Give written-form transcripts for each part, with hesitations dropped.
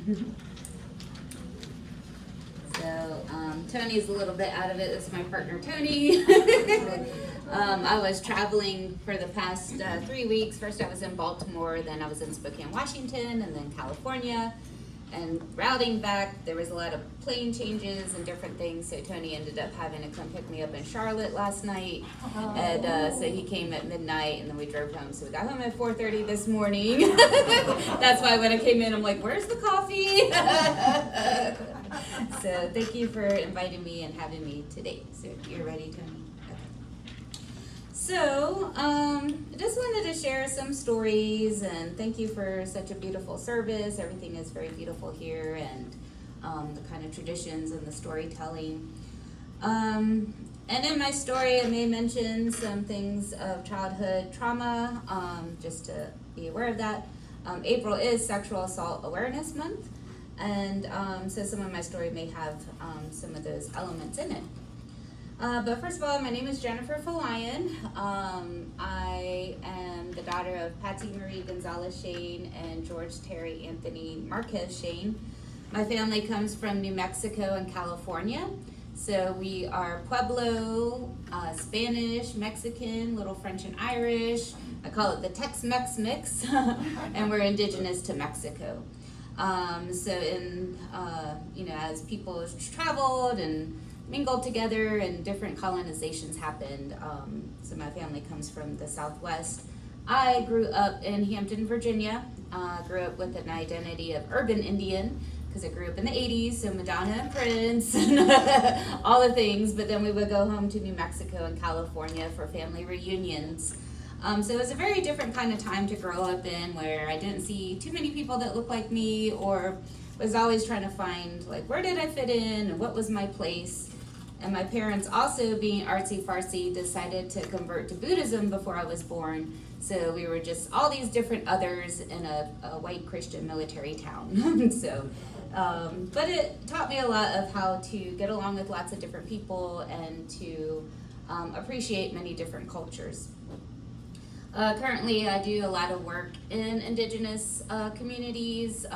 So Tony's a little bit out of it. This is my partner, Tony. I was traveling for the past 3 weeks. First I was in Baltimore, then I was in Spokane, Washington, and then California. And routing back, there was a lot of plane changes and different things, so Tony ended up having to come pick me up in Charlotte last night. And so he came at midnight, and then we drove home. So we got home at 4:30 this morning. That's why when I came in, I'm like, where's the coffee? So thank you for inviting me and having me today. So you're ready, Tony? So, I just wanted to share some stories, and thank you for such a beautiful service. Everything is very beautiful here, and the kind of traditions and the storytelling. And in my story, I may mention some things of childhood trauma, just to be aware of that. April is Sexual Assault Awareness Month, and so some of my story may have some of those elements in it. But first of all, my name is Jennifer Folayan. I am the daughter of Patsy Marie Gonzalez Shane and George Terry Anthony Marquez Shane. My family comes from New Mexico and California. So we are Pueblo, Spanish, Mexican, little French and Irish. I call it the Tex-Mex mix, and we're indigenous to Mexico. As people traveled and mingled together and different colonizations happened. So my family comes from the Southwest. I grew up in Hampton, Virginia. Grew up with an identity of urban Indian because I grew up in the 80s, so Madonna and Prince and all the things. But then we would go home to New Mexico and California for family reunions. So it was a very different kind of time to grow up in, where I didn't see too many people that looked like me, or was always trying to find, like, where did I fit in and what was my place. And my parents, also being artsy-fartsy, decided to convert to Buddhism before I was born. So we were just all these different others in a white Christian military town. But it taught me a lot of how to get along with lots of different people and to appreciate many different cultures. Currently, I do a lot of work in indigenous communities.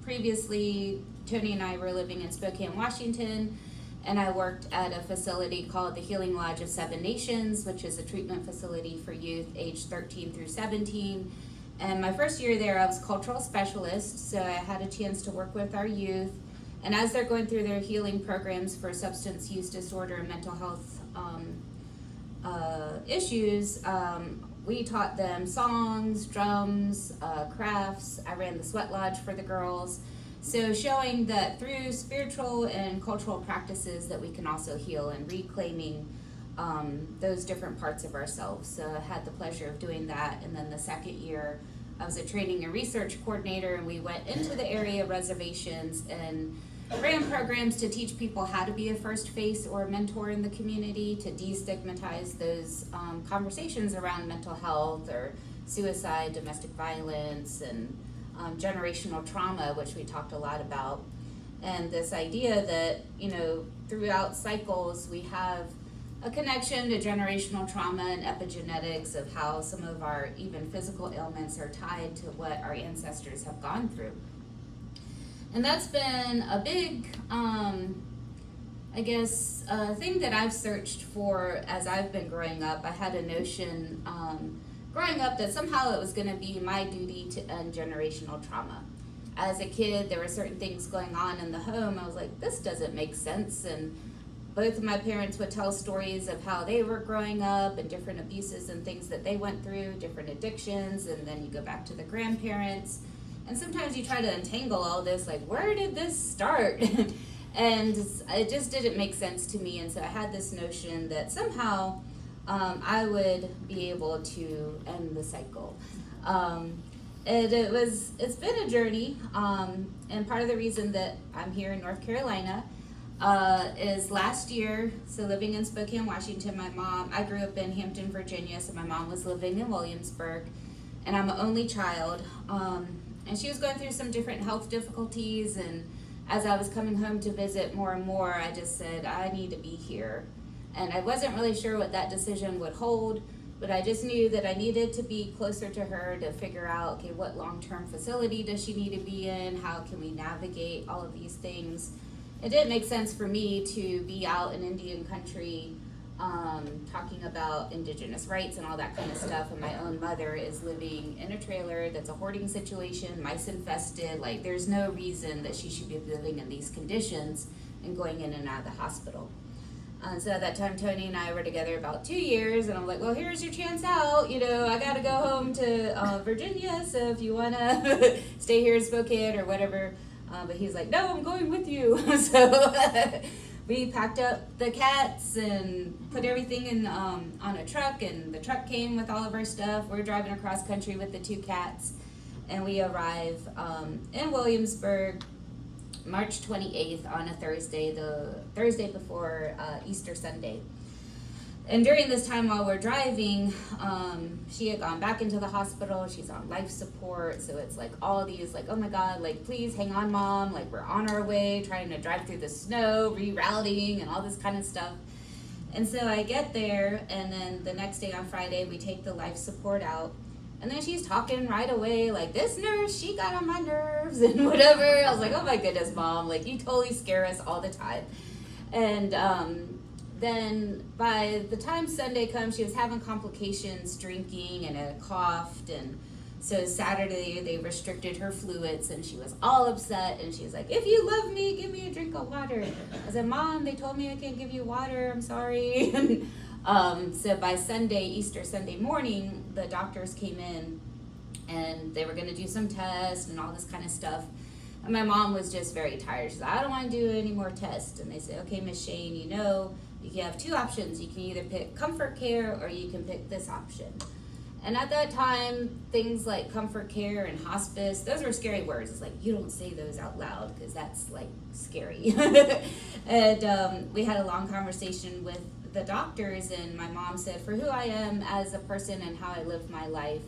Previously, Tony and I were living in Spokane, Washington, and I worked at a facility called the Healing Lodge of Seven Nations, which is a treatment facility for youth aged 13 through 17. And my first year there, I was cultural specialist, so I had a chance to work with our youth. And as they're going through their healing programs for substance use disorder and mental health issues, we taught them songs, drums, crafts. I ran the sweat lodge for the girls. So showing that through spiritual and cultural practices that we can also heal, and reclaiming those different parts of ourselves. So I had the pleasure of doing that. And then the second year, I was a training and research coordinator, and we went into the area reservations and ran programs to teach people how to be a first face or a mentor in the community, to destigmatize those conversations around mental health or suicide, domestic violence, and generational trauma, which we talked a lot about. And this idea that, throughout cycles, we have a connection to generational trauma and epigenetics, of how some of our even physical ailments are tied to what our ancestors have gone through. And that's been a big, thing that I've searched for as I've been growing up. I had a notion growing up that somehow it was going to be my duty to end generational trauma. As a kid, there were certain things going on in the home. I was like, this doesn't make sense. And both of my parents would tell stories of how they were growing up and different abuses and things that they went through, different addictions, and then you go back to the grandparents. And sometimes you try to untangle all this, like, where did this start? And it just didn't make sense to me. And so I had this notion that somehow I would be able to end the cycle. It's been a journey. And part of the reason that I'm here in North Carolina is last year, so living in Spokane, Washington, I grew up in Hampton, Virginia, so my mom was living in Williamsburg, and I'm an only child. And she was going through some different health difficulties, and as I was coming home to visit more and more, I just said, I need to be here. And I wasn't really sure what that decision would hold, but I just knew that I needed to be closer to her to figure out, okay, what long-term facility does she need to be in? How can we navigate all of these things? It didn't make sense for me to be out in Indian country talking about indigenous rights and all that kind of stuff, and my own mother is living in a trailer that's a hoarding situation, mice infested. Like, there's no reason that she should be living in these conditions and going in and out of the hospital. So at that time, Tony and I were together about 2 years, and I'm like, well, here's your chance out. You know, I got to go home to Virginia, so if you want to stay here in Spokane or whatever. But he's like, no, I'm going with you. So we packed up the cats and put everything in on a truck, and the truck came with all of our stuff. We're driving across country with the 2 cats, and we arrive in Williamsburg March 28th on a Thursday, the Thursday before Easter Sunday. And during this time while we're driving, she had gone back into the hospital. She's on life support. So it's like all these, like, oh my God, like, please hang on, Mom. Like, we're on our way, trying to drive through the snow, rerouting and all this kind of stuff. And so I get there, and then the next day on Friday, we take the life support out. And then she's talking right away, like, this nurse, she got on my nerves and whatever. I was like, oh my goodness, Mom, like, you totally scare us all the time. And then by the time Sunday comes, she was having complications, drinking, and had coughed. And so Saturday, they restricted her fluids, and she was all upset. And she was like, if you love me, give me a drink of water. I said, Mom, they told me I can't give you water. I'm sorry. So by Sunday, Easter Sunday morning, the doctors came in, and they were going to do some tests and all this kind of stuff. And my mom was just very tired. She's like, I don't want to do any more tests. And they said, okay, Miss Shane, you know, you can have 2 options. You can either pick comfort care or you can pick this option. And at that time, things like comfort care and hospice, those were scary words. It's like, you don't say those out loud because that's like scary. And we had a long conversation with the doctors, and my mom said, for who I am as a person and how I live my life,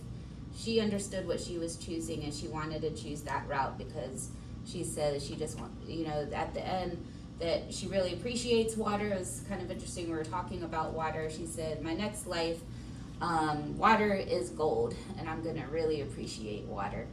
she understood what she was choosing, and she wanted to choose that route because she said she just want, you know, at the end, that she really appreciates water. It was kind of interesting. We were talking about water. She said, my next life, water is gold, and I'm going to really appreciate water.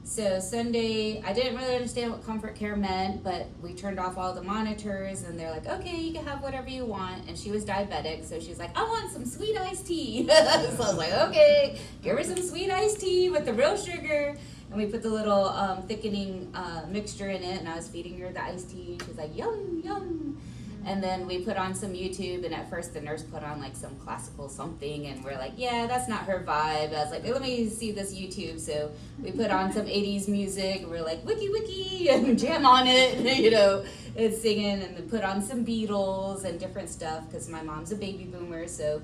So Sunday, I didn't really understand what comfort care meant, but we turned off all the monitors, and they're like, okay, you can have whatever you want. And she was diabetic, so she was like, I want some sweet iced tea. So I was like, okay, give her some sweet iced tea with the real sugar. And we put the little thickening mixture in it, and I was feeding her the iced tea. She was like, yum, yum. And then we put on some YouTube, and at first the nurse put on like some classical something, and we're like, yeah, that's not her vibe. I was like, let me see this YouTube. So we put on some 80s music, and we're like, wiki wiki, and jam on it, you know, and singing, and then put on some Beatles and different stuff, because my mom's a baby boomer, so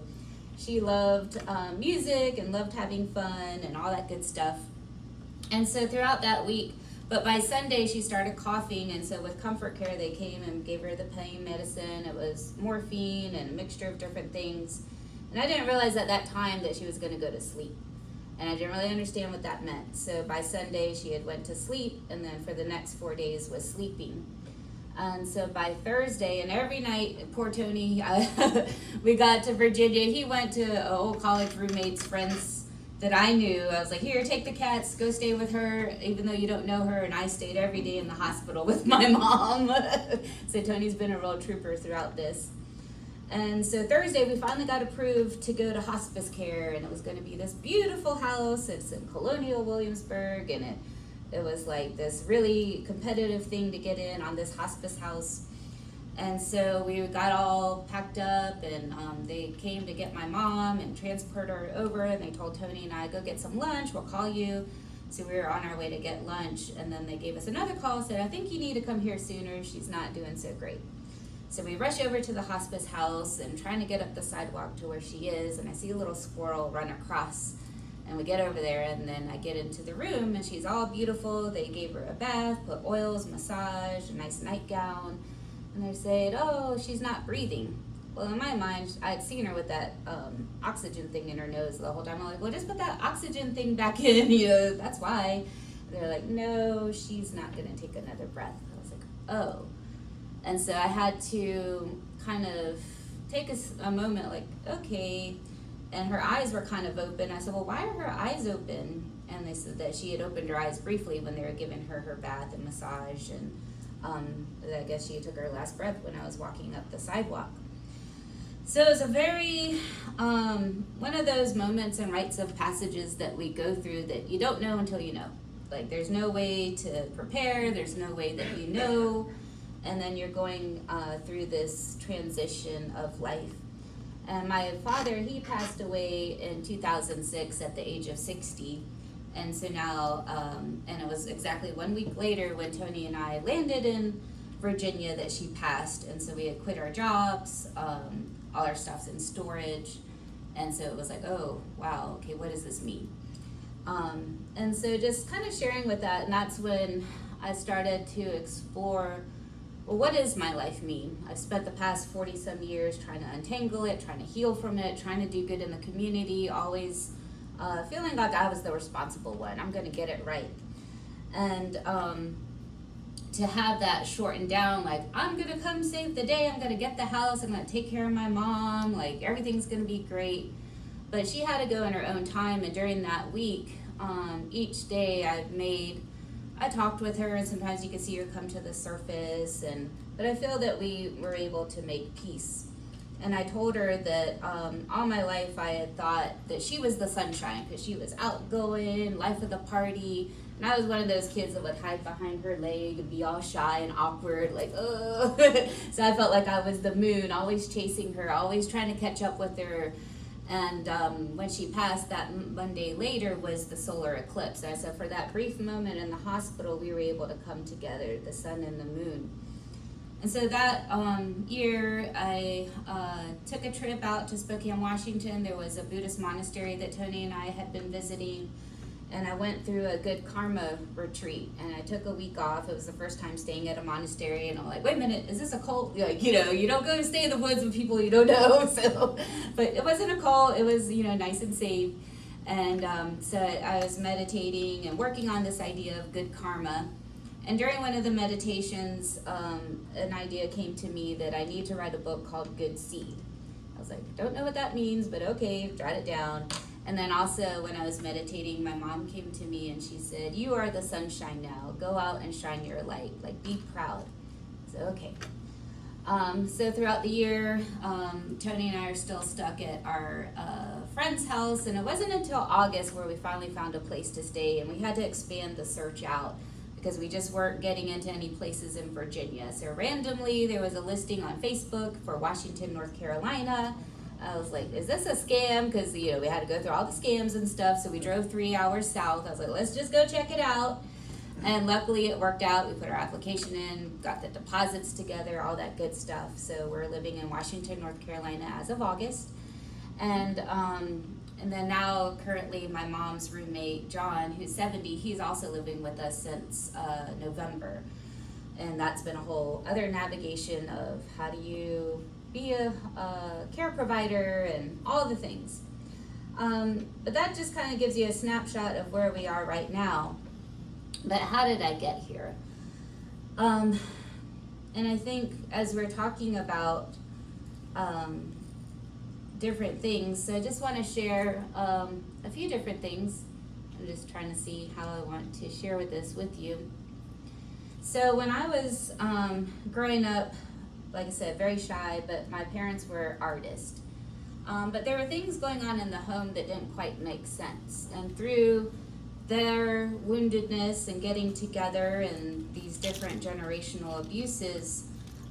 she loved music and loved having fun and all that good stuff. And so throughout that week, but by Sunday, she started coughing, and so with comfort care, they came and gave her the pain medicine. It was morphine and a mixture of different things. And I didn't realize at that time that she was going to go to sleep. And I didn't really understand what that meant. So by Sunday, she had went to sleep, and then for the next 4 days was sleeping. And so by Thursday, and every night, poor Tony, we got to Virginia. He went to old college roommate's friends that I knew. I was like, here, take the cats, go stay with her, even though you don't know her. And I stayed every day in the hospital with my mom. So Tony's been a real trooper throughout this. And so Thursday, we finally got approved to go to hospice care, and it was going to be this beautiful house. It's in Colonial Williamsburg, and it was like this really competitive thing to get in on this hospice house. And so we got all packed up, and they came to get my mom and transport her over, and they told Tony and I, go get some lunch, we'll call you. So we were on our way to get lunch, and then they gave us another call, said, I think you need to come here sooner, she's not doing so great. So we rush over to the hospice house and trying to get up the sidewalk to where she is, and I see a little squirrel run across. And we get over there, and then I get into the room, and she's all beautiful. They gave her a bath, put oils, massage, a nice nightgown. And they said, oh, she's not breathing. Well, in my mind, I'd seen her with that oxygen thing in her nose the whole time. I'm like, well, just put that oxygen thing back in, you know, that's why. And they're like, no, she's not going to take another breath. I was like, oh. And so I had to kind of take a moment like, okay. and her eyes were kind of open. I said, well, why are her eyes open? And they said that she had opened her eyes briefly when they were giving her bath and massage, and I guess she took her last breath when I was walking up the sidewalk. So it was a very, one of those moments and rites of passages that we go through that you don't know until you know. Like, there's no way to prepare, there's no way that you know, and then you're going through this transition of life. And my father, he passed away in 2006 at the age of 60. And so now, and it was exactly 1 week later when Tony and I landed in Virginia that she passed. And so we had quit our jobs, all our stuff's in storage. And so it was like, oh, wow, okay, what does this mean? And so just kind of sharing with that, and that's when I started to explore, well, what does my life mean? I've spent the past 40 some years trying to untangle it, trying to heal from it, trying to do good in the community, always feeling like I was the responsible one. I'm going to get it right. And to have that shortened down, like, I'm going to come save the day, I'm going to get the house, I'm going to take care of my mom, like, everything's going to be great. But she had to go in her own time, and during that week, each day I talked with her, and sometimes you could see her come to the surface, but I feel that we were able to make peace. And I told her that all my life I had thought that she was the sunshine, because she was outgoing, life of the party, and I was one of those kids that would hide behind her leg and be all shy and awkward, like, oh. So I felt like I was the moon, always chasing her, always trying to catch up with her. And when she passed, that Monday later was the solar eclipse. And I said, for that brief moment in the hospital, we were able to come together, the sun and the moon. And so that year, I took a trip out to Spokane, Washington. There was a Buddhist monastery that Tony and I had been visiting. And I went through a good karma retreat, and I took a week off. It was the first time staying at a monastery, and I'm like, wait a minute, is this a cult? Like, you don't go stay in the woods with people you don't know. So, but it wasn't a cult. It was, nice and safe. And so I was meditating and working on this idea of good karma. And during one of the meditations, an idea came to me that I need to write a book called Good Seed. I was like, don't know what that means, but okay, jot it down. And then also when I was meditating, my mom came to me and she said, you are the sunshine now. Go out and shine your light. Like, be proud. So, okay. So throughout the year, Tony and I are still stuck at our friend's house. And it wasn't until August where we finally found a place to stay. And we had to expand the search out because we just weren't getting into any places in Virginia. So randomly, there was a listing on Facebook for Washington, North Carolina. I was like, is this a scam? Because, we had to go through all the scams and stuff. So we drove 3 hours south. I was like, let's just go check it out. And luckily it worked out. We put our application in, got the deposits together, all that good stuff. So we're living in Washington, North Carolina as of August. And then now currently my mom's roommate, John, who's 70, he's also living with us since November. And that's been a whole other navigation of how do you be a care provider and all the things. But that just kind of gives you a snapshot of where we are right now. But how did I get here? And I think as we're talking about different things, so I just want to share a few different things. I'm just trying to see how I want to share this with you. So when I was growing up, like I said, very shy, but my parents were artists. But there were things going on in the home that didn't quite make sense. And through their woundedness and getting together and these different generational abuses,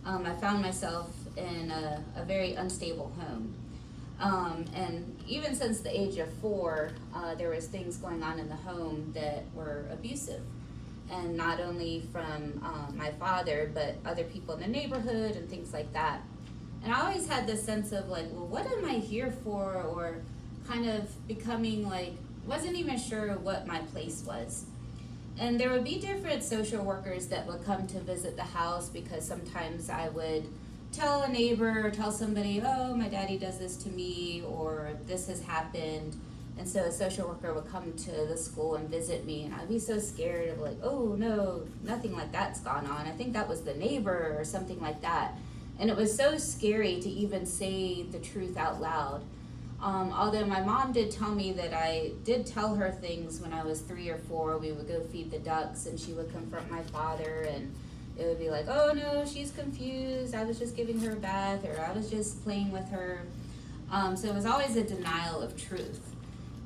I found myself in a very unstable home. And even since the age of 4, there was things going on in the home that were abusive. And not only from my father, but other people in the neighborhood and things like that. And I always had this sense of like, well, what am I here for? Or kind of becoming like, wasn't even sure what my place was. And there would be different social workers that would come to visit the house because sometimes I would tell a neighbor or tell somebody, oh, my daddy does this to me, or this has happened. And so a social worker would come to the school and visit me, and I'd be so scared of like, oh no, nothing like that's gone on. I think that was the neighbor or something like that. And it was so scary to even say the truth out loud. Although my mom did tell me that I did tell her things when I was 3 or 4. We would go feed the ducks and she would confront my father, and it would be like, oh no, she's confused, I was just giving her a bath, or I was just playing with her. So it was always a denial of truth.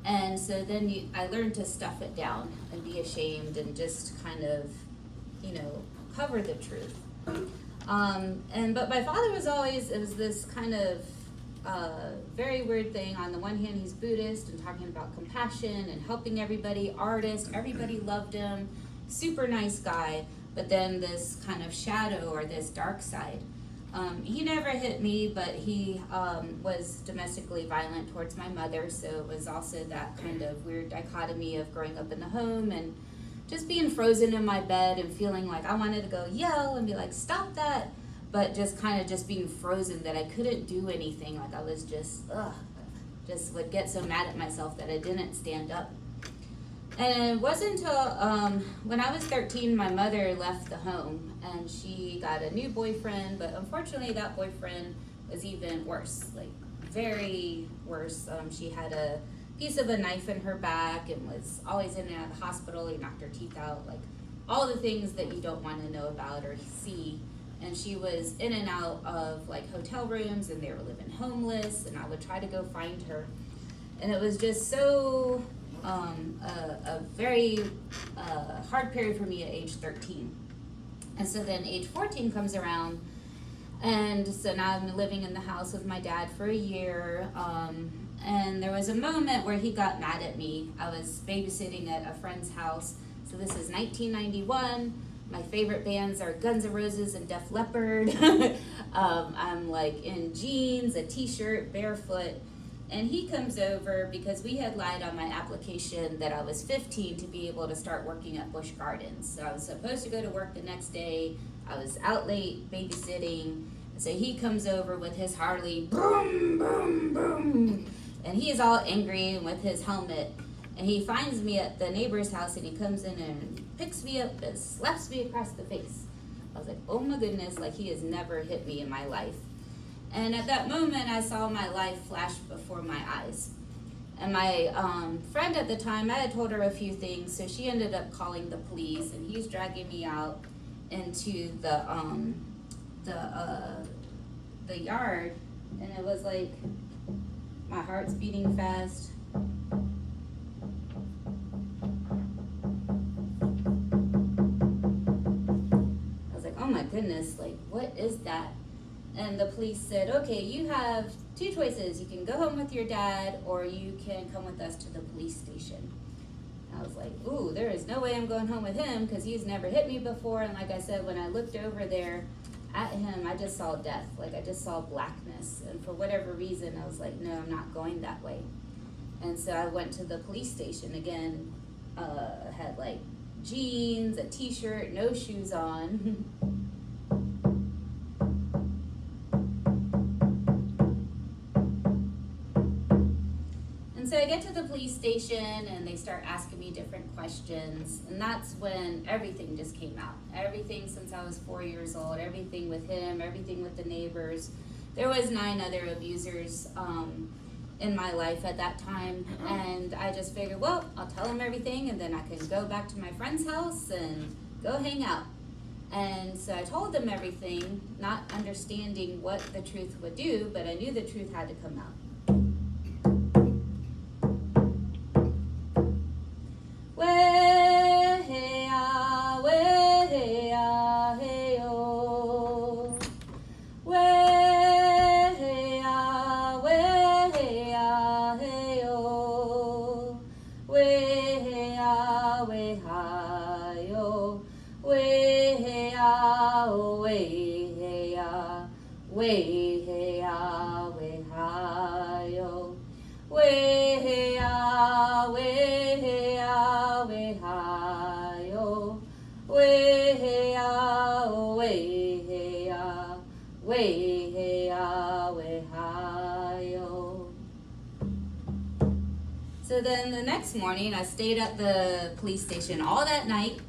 And so then I learned to stuff it down and be ashamed and just kind of, cover the truth. But my father was always, it was this kind of very weird thing. On the one hand, he's Buddhist and talking about compassion and helping everybody, artist, everybody loved him, super nice guy, but then this kind of shadow or this dark side. He never hit me, but he was domestically violent towards my mother, so it was also that kind of weird dichotomy of growing up in the home and just being frozen in my bed and feeling like I wanted to go yell and be like, stop that, but just kind of just being frozen that I couldn't do anything. Like I was just would get so mad at myself that I didn't stand up. And it wasn't until when I was 13, my mother left the home and she got a new boyfriend, but unfortunately that boyfriend was even worse, like very worse. She had a piece of a knife in her back and was always in and out of the hospital. He knocked her teeth out, like all the things that you don't want to know about or see. And she was in and out of like hotel rooms, and they were living homeless, and I would try to go find her. And it was just so a very hard period for me at age 13. And so then age 14 comes around, and so now I'm living in the house with my dad for a year. And there was a moment where he got mad at me. I was babysitting at a friend's house. So this is 1991. My favorite bands are Guns N' Roses and Def Leppard. I'm like in jeans, a t-shirt, barefoot. And he comes over because we had lied on my application that I was 15 to be able to start working at Busch Gardens. So I was supposed to go to work the next day. I was out late babysitting. So he comes over with his Harley, boom, boom, boom. And he is all angry and with his helmet. And he finds me at the neighbor's house, and he comes in and picks me up and slaps me across the face. I was like, oh my goodness, like he has never hit me in my life. And at that moment, I saw my life flash before my eyes. And my friend at the time, I had told her a few things, so she ended up calling the police, and he's dragging me out into the yard, and it was like my heart's beating fast. I was like, oh my goodness, like what is that? And the police said, okay, you have 2 choices. You can go home with your dad, or you can come with us to the police station. And I was like, ooh, there is no way I'm going home with him, because he's never hit me before. And like I said, when I looked over there at him, I just saw death. Like I just saw blackness. And for whatever reason, I was like, no, I'm not going that way. And so I went to the police station again, had like jeans, a t-shirt, no shoes on. So I get to the police station, and they start asking me different questions, and that's when everything just came out. Everything since I was 4 years old, everything with him, everything with the neighbors. There was 9 other abusers in my life at that time, and I just figured, well, I'll tell them everything, and then I can go back to my friend's house and go hang out. And so I told them everything, not understanding what the truth would do, but I knew the truth had to come out. So then the next morning, I stayed at the police station all that night,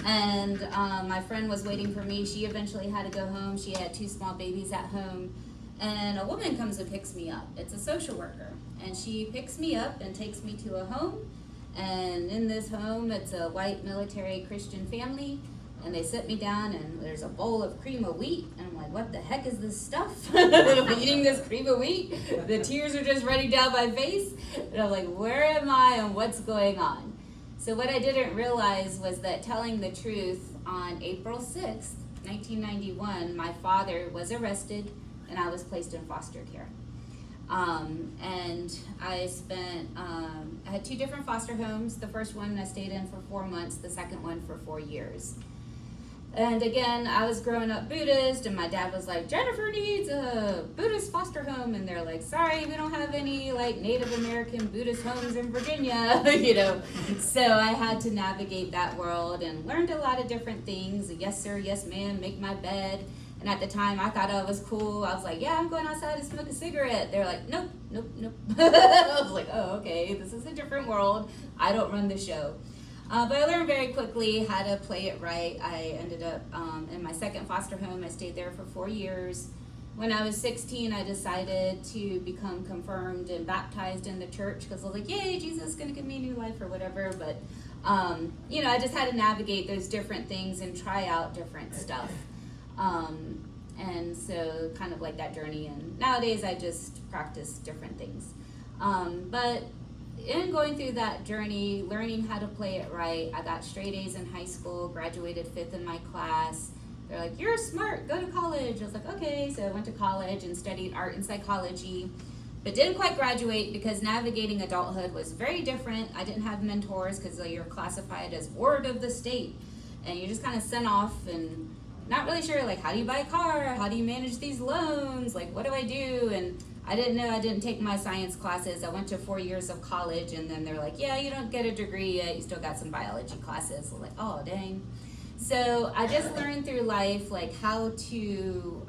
and my friend was waiting for me. She eventually had to go home. She had 2 small babies at home, and a woman comes and picks me up. It's a social worker, and she picks me up and takes me to a home, and in this home, it's a white military Christian family, and they sit me down, and there's a bowl of cream of wheat, and I'm like, what the heck is this stuff? I'm eating this cream of wheat, the tears are just running down my face, and I'm like, where am I, and what's going on? So what I didn't realize was that telling the truth, on April 6th, 1991, my father was arrested, and I was placed in foster care. And I I had 2 different foster homes. The first one I stayed in for 4 months, the second one for 4 years. And again, I was growing up Buddhist, and my dad was like, Jennifer needs a Buddhist foster home, and they're like, sorry, we don't have any like Native American Buddhist homes in Virginia, So I had to navigate that world and learned a lot of different things. Yes sir, yes ma'am, make my bed. And at the time, I thought I was cool. I was like, yeah, I'm going outside to smoke a cigarette. They're like, nope. I was like, oh, okay, this is a different world. I don't run the show. But I learned very quickly how to play it right. I ended up in my second foster home. I stayed there for 4 years. When I was 16, I decided to become confirmed and baptized in the church because I was like, yay, Jesus is going to give me a new life or whatever. But, I just had to navigate those different things and try out different stuff. And so kind of like that journey, and nowadays I just practice different things. But in going through that journey, learning how to play it right, I got straight A's in high school, graduated 5th in my class. They're like, you're smart, go to college. I was like, okay, so I went to college and studied art and psychology, but didn't quite graduate because navigating adulthood was very different. I didn't have mentors because you're classified as ward of the state, and you're just kind of sent off and not really sure, like, how do you buy a car? How do you manage these loans? Like, what do I do? And I didn't know. I didn't take my science classes. I went to 4 years of college, and then they're like, yeah, you don't get a degree yet. You still got some biology classes. So like, oh, dang. So I just learned through life, like, how to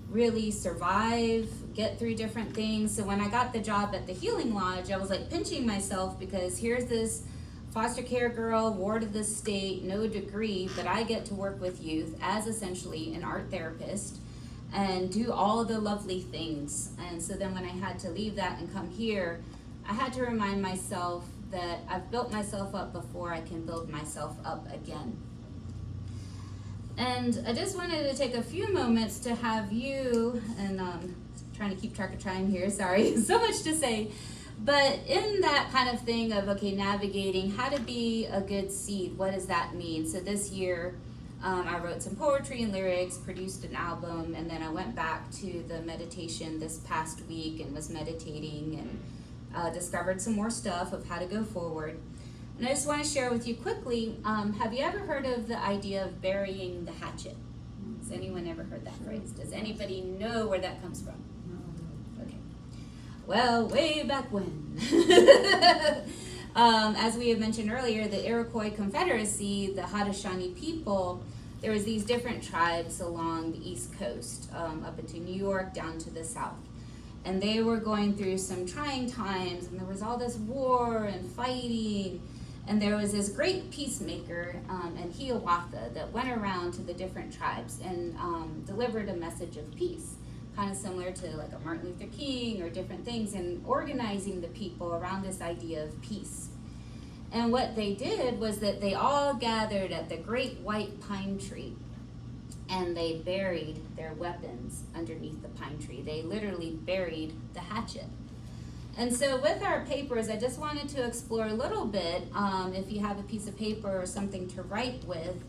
really survive, get through different things. So when I got the job at the Healing Lodge, I was, like, pinching myself because here's this foster care girl, ward of the state, no degree, but I get to work with youth as essentially an art therapist and do all the lovely things. And so then when I had to leave that and come here, I had to remind myself that I've built myself up before, I can build myself up again. And I just wanted to take a few moments to have you, and trying to keep track of time here, sorry, so much to say. But in that kind of thing of, okay, navigating how to be a good seed, what does that mean? So this year, I wrote some poetry and lyrics, produced an album, and then I went back to the meditation this past week and was meditating and discovered some more stuff of how to go forward. And I just want to share with you quickly, have you ever heard of the idea of burying the hatchet? Has anyone ever heard that phrase? Does anybody know where that comes from? Well, way back when. As we had mentioned earlier, the Iroquois Confederacy, the Haudenosaunee people, there was these different tribes along the East Coast, up into New York, down to the South. And they were going through some trying times, and there was all this war and fighting, and there was this great peacemaker, and Hiawatha, that went around to the different tribes and delivered a message of peace. Kind of similar to like a Martin Luther King or different things, and organizing the people around this idea of peace. And what they did was that they all gathered at the great white pine tree, and they buried their weapons underneath the pine tree. They literally buried the hatchet. And so with our papers, I just wanted to explore a little bit, if you have a piece of paper or something to write with,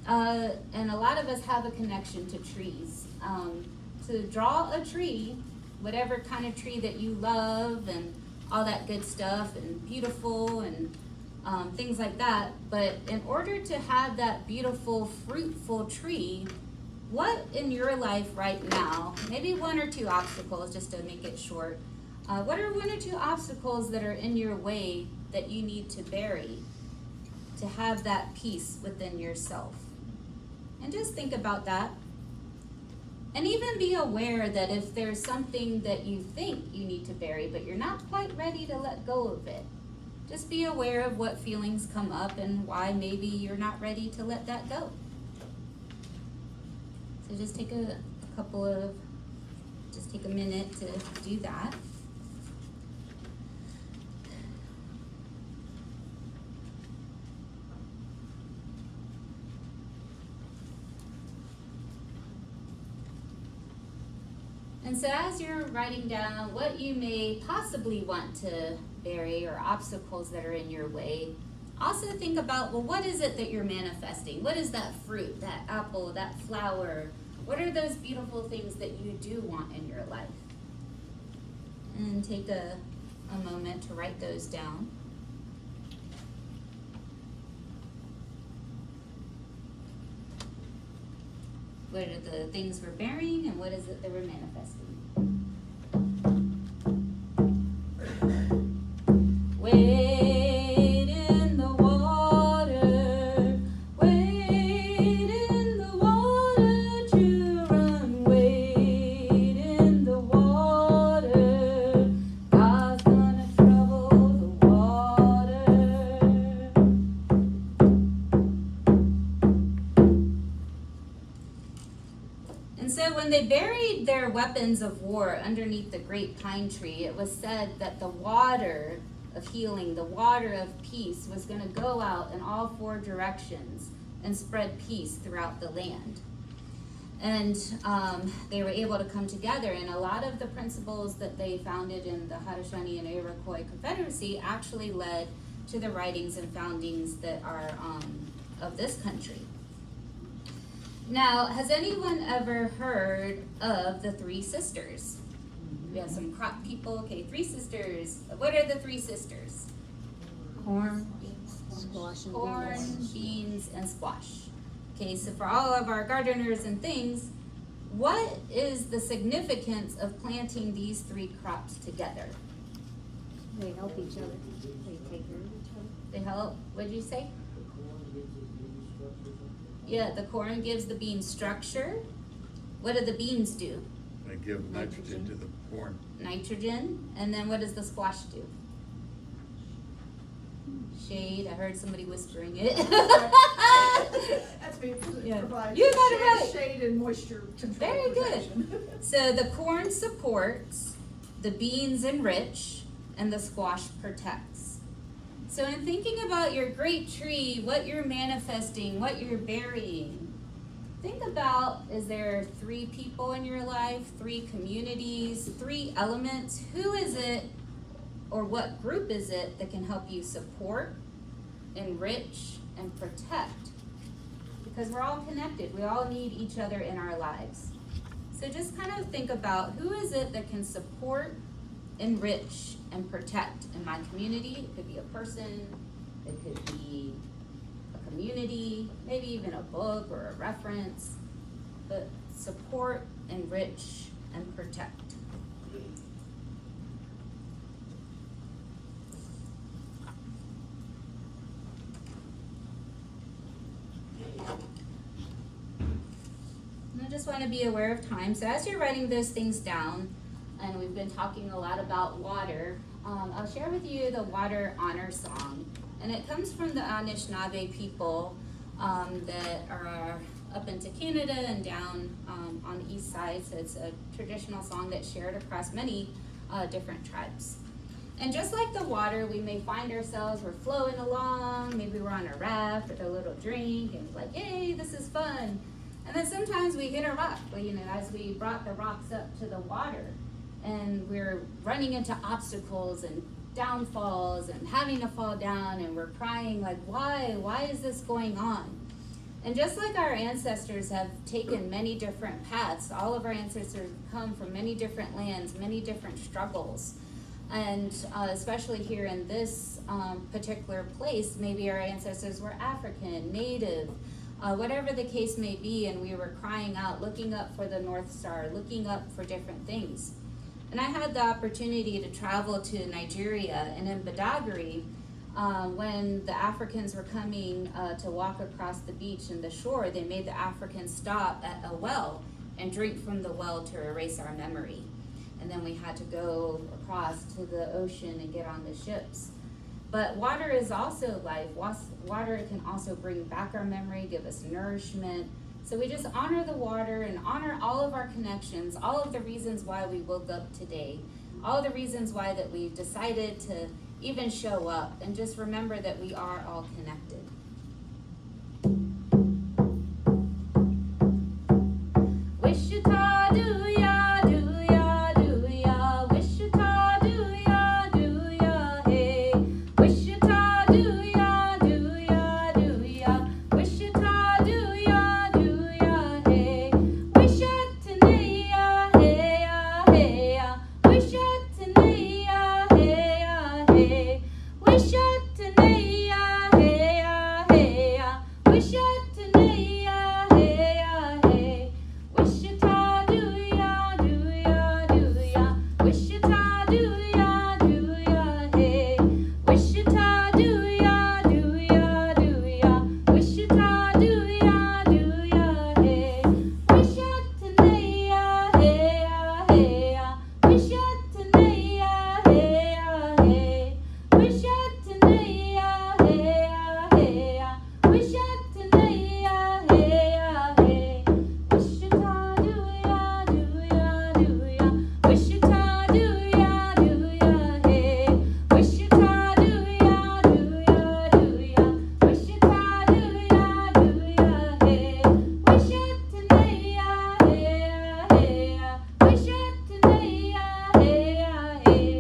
and a lot of us have a connection to trees. To draw a tree, whatever kind of tree that you love and all that good stuff and beautiful and things like that. But in order to have that beautiful, fruitful tree, what in your life right now, maybe 1 or 2 obstacles just to make it short, what are 1 or 2 obstacles that are in your way that you need to bury to have that peace within yourself? And just think about that. And even be aware that if there's something that you think you need to bury, but you're not quite ready to let go of it, just be aware of what feelings come up and why maybe you're not ready to let that go. So just take a couple of just take a minute to do that. And so as you're writing down what you may possibly want to bury or obstacles that are in your way, also think about, well, what is it that you're manifesting? What is that fruit, that apple, that flower? What are those beautiful things that you do want in your life? And take a moment to write those down. What are the things we're bearing, and what is it that we're manifesting? Wade in the water, wade in the water, children, wade in the water. God's gonna trouble the water. And so when they buried their weapons of war underneath the great pine tree, it was said that the water of healing, the water of peace, was going to go out in all four directions and spread peace throughout the land. And they were able to come together, and a lot of the principles that they founded in the Haudenosaunee and Iroquois Confederacy actually led to the writings and foundings that are of this country. Now, has anyone ever heard of the Three Sisters? We have some crop people. Okay, Three Sisters. What are the Three Sisters? Corn, squash, and Corn, beans, and squash. Okay, so for all of our gardeners and things, what is the significance of planting these three crops together? They help each other. They take care of each other. They help, what did you say? Yeah, the corn gives the beans structure. What do the beans do? They give nitrogen to the corn. Nitrogen. And then what does the squash do? Shade. I heard somebody whispering it. That's me. Yeah. Provides You got it right. shade and moisture control. Very good. protection. So the corn supports, the beans enrich, and the squash protects. So in thinking about your great tree, what you're manifesting, what you're burying, think about, is there 3 people in your life, 3 communities, 3 elements? Who is it, or what group is it that can help you support, enrich, and protect? Because we're all connected. We all need each other in our lives. So just kind of think about, who is it that can support, enrich, and protect in my community? It could be a person, it could be a community, maybe even a book or a reference, but support, enrich, and protect. And I just want to be aware of time. So as you're writing those things down, and we've been talking a lot about water, I'll share with you the water honor song. And it comes from the Anishinaabe people that are up into Canada and down on the east side. So it's a traditional song that's shared across many different tribes. And just like the water, we may find ourselves, we're flowing along, maybe we're on a raft with a little drink, and it's like, yay, this is fun. And then sometimes we hit a rock, as we brought the rocks up to the water, and we're running into obstacles and downfalls and having to fall down, and we're crying like, why is this going on? And just like our ancestors have taken many different paths, all of our ancestors come from many different lands, many different struggles. And especially here in this particular place, maybe our ancestors were African, Native, whatever the case may be, and we were crying out, looking up for the North Star, looking up for different things. And I had the opportunity to travel to Nigeria, and in Badagry, when the Africans were coming to walk across the beach and the shore, they made the Africans stop at a well and drink from the well to erase our memory. And then we had to go across to the ocean and get on the ships. But water is also life. Water can also bring back our memory, give us nourishment. So we just honor the water and honor all of our connections, all of the reasons why we woke up today, all the reasons why that we've decided to even show up, and just remember that we are all connected. Wichita, do ya, do ya, do ya, Wichita, do ya, hey. Wichita, do ya, do ya, Wichita, do ya, hey. Wishatanea, hey ya, hey ya, Wishatanea, hey ya, hey. Wishatanea, hey ya, hey ya, Wishatanea, hey ya, hey. Wichita, do ya, do ya, Wichita, do ya, hey. Wichita, do ya, Wichita, do ya, hey. Wishatanea, hey ya, hey ya, Wishatanea, hey ya, hey. Wishatanea, hey ya, hey ya, Wishatanea, hey ya, hey. Wichita, do ya, Wichita, do ya, hey. Wichita, do ya, Wichita, do ya, hey. Wishatanea, hey ya, hey ya, Wishatanea, hey ya, hey.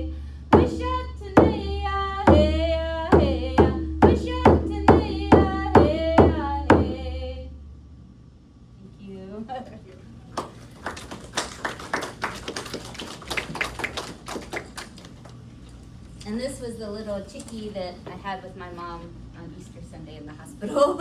Wishatanea, hey ya, hey ya, Wishatanea, hey ya, hey. Thank you. And this was the little chickie that I had with my mom on Easter Sunday in the hospital.